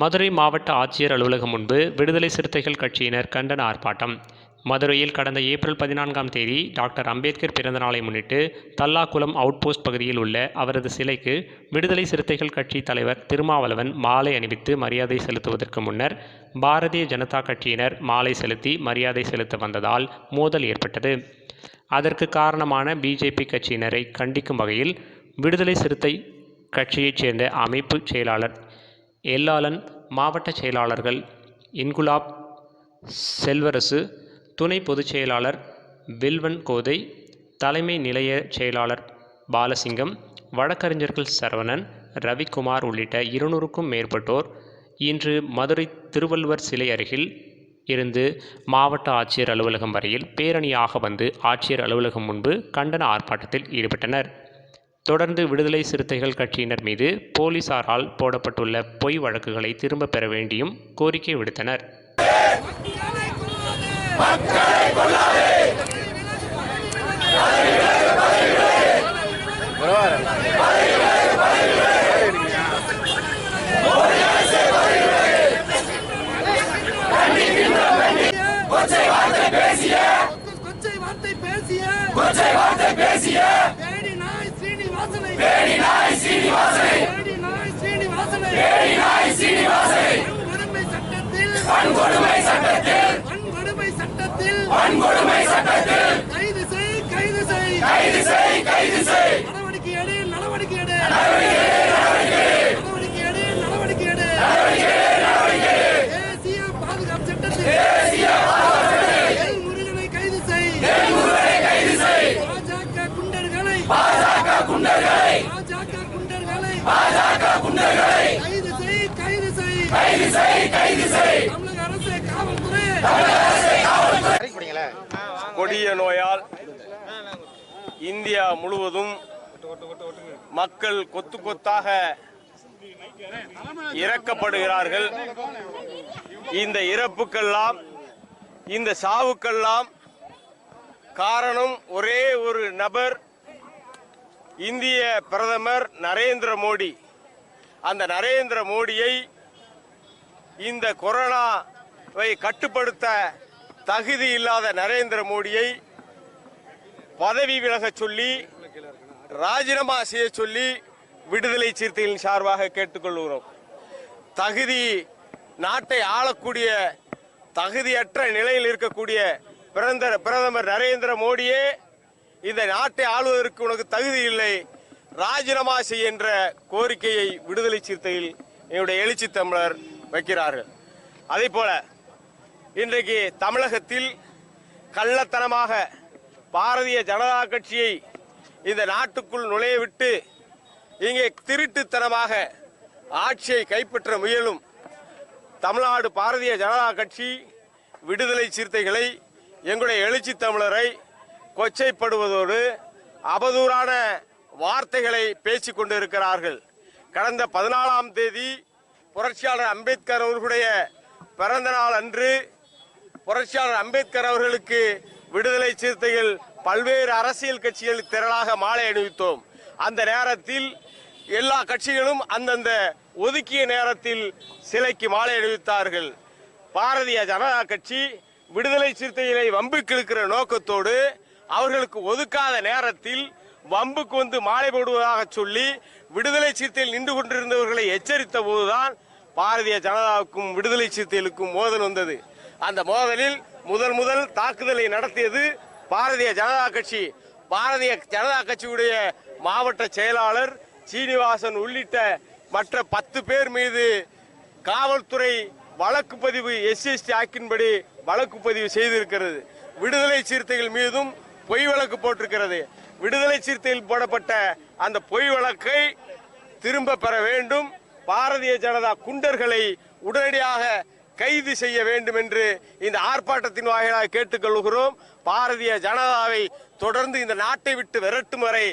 மதுரை மாவட்ட ஆட்சியர் அலுவலகம் முன்பு விடுதலை சிறுத்தைகள் கட்சியினர் கண்டன ஆர்ப்பாட்டம். மதுரையில் கடந்த ஏப்ரல் 14ஆம் தேதி டாக்டர் அம்பேத்கர் பிறந்த நாளை முன்னிட்டு தல்லாக்குளம் அவுட்போஸ்ட் பகுதியில் உள்ள அவரது சிலைக்கு விடுதலை சிறுத்தைகள் கட்சி தலைவர் திருமாவளவன் மாலை அணிவித்து மரியாதை செலுத்துவதற்கு முன்னர் பாரதிய ஜனதா கட்சியினர் மாலை செலுத்தி மரியாதை செலுத்த வந்ததால் மோதல் ஏற்பட்டது. அதற்கு காரணமான பிஜேபி கட்சியினரை கண்டிக்கும் வகையில் விடுதலை சிறுத்தை கட்சியைச் சேர்ந்த அமைப்பு செயலாளர் எல்லாளன், மாவட்ட செயலாளர்கள் இன்குலாப், செல்வரசு, துணை பொதுச் செயலாளர் வில்வன் கோதை, தலைமை நிலைய செயலாளர் பாலசிங்கம், வழக்கறிஞர்கள் சரவணன், ரவிக்குமார் உள்ளிட்ட 200க்கும் மேற்பட்டோர் இன்று மதுரை திருவள்ளுவர் சிலை அருகில் இருந்து மாவட்ட ஆட்சியர் அலுவலகம் வரையில் பேரணியாக வந்து ஆட்சியர் அலுவலகம் முன்பு கண்டன ஆர்ப்பாட்டத்தில் ஈடுபட்டனர். தொடர்ந்து விடுதலை சிறுத்தைகள் கட்சியினர் மீது போலீசாரால் போடப்பட்டுள்ள பொய் வழக்குகளை திரும்ப பெற வேண்டியும் கோரிக்கை விடுத்தனர். கொடிய நோயால் இந்தியா முழுவதும் மக்கள் கொத்து கொத்தாக இறக்கப்படுகிறார்கள். இந்த இறப்புக்கெல்லாம், இந்த சாவுக்கெல்லாம் காரணம் ஒரே ஒரு நபர், இந்திய பிரதமர் நரேந்திர மோடி. அந்த நரேந்திர மோடியை இந்த கொரோனாவை கட்டுப்படுத்த தகுதி இல்லாத நரேந்திர மோடியை பதவி விலக சொல்லி, ராஜினாமா செய்ய சொல்லி விடுதலை சிறுத்தைகளின் சார்பாக கேட்டுக்கொள்கிறோம். நாட்டை ஆளக்கூடிய தகுதியற்ற நிலையில் இருக்கக்கூடிய பிரதமர் நரேந்திர மோடியே இந்த நாட்டை ஆளுவதற்கு உனக்கு தகுதி இல்லை, ராஜினாமா செய்ய என்ற கோரிக்கையை விடுதலை சிறுத்தைகள் என்னுடைய எழுச்சி தமிழர் வைக்கிறார்கள். அதே போல இன்றைக்கு தமிழகத்தில் கள்ளத்தனமாக பாரதிய ஜனதா கட்சியை இந்த நாட்டுக்குள் நுழைய விட்டு இங்கே திருட்டுத்தனமாக ஆட்சியை கைப்பற்ற முயலும் தமிழ்நாடு பாரதிய ஜனதா கட்சி விடுதலை சிறுத்தைகளை, எங்களுடைய எழுச்சி தமிழரை கொச்சைப்படுவதோடு அவதூறான வார்த்தைகளை பேசிக் கொண்டிருக்கிறார்கள். கடந்த 14ஆம் தேதி புரட்சியாளர் அம்பேத்கர் அவர்களுடைய பிறந்த நாள் அன்று புரட்சியாளர் அம்பேத்கர் அவர்களுக்கு விடுதலை சிறுத்தைகள் பல்வேறு அரசியல் கட்சிகள் திரளாக மாலை அணிவித்தோம். அந்த நேரத்தில் எல்லா கட்சிகளும் அந்தந்த ஒதுக்கிய நேரத்தில் சிலைக்கு மாலை அணிவித்தார்கள். பாரதிய ஜனதா கட்சி விடுதலை சிறுத்தைகளை வம்புக்கு இழுக்கிற நோக்கத்தோடு அவர்களுக்கு ஒதுக்காத நேரத்தில் வம்புக்கு வந்து மாலை போடுவதாக சொல்லி விடுதலை சிறுத்தையில் நின்று கொண்டிருந்தவர்களை எச்சரித்த போதுதான் பாரதிய ஜனதாவுக்கும் விடுதலை சிறுத்தைகளுக்கும் மோதல் வந்தது. அந்த மோதலில் முதல் தாக்குதலை நடத்தியது பாரதிய ஜனதா கட்சி. பாரதிய ஜனதா கட்சியுடைய மாவட்ட செயலாளர் சீனிவாசன் உள்ளிட்ட மற்ற 10 பேர் மீது காவல்துறை வழக்கு பதிவு SST ஆக்கின்படி வழக்கு பதிவு செய்திருக்கிறது. விடுதலை சிறுத்தைகள் மீதும் பொய் வழக்கு போட்டிருக்கிறது. விடுதலை சிறுத்தைகள் போடப்பட்ட அந்த பொய் வழக்கை திரும்ப பெற வேண்டும். பாரதிய ஜனதா குண்டர்களை உடனடியாக கைது செய்ய வேண்டும் என்று இந்த ஆர்ப்பாட்டத்தின் வாயிலாக கேட்டுக்கொள்கிறோம். பாரதிய ஜனதாவை தொடர்ந்து இந்த நாட்டை விட்டு விரட்டும் வரை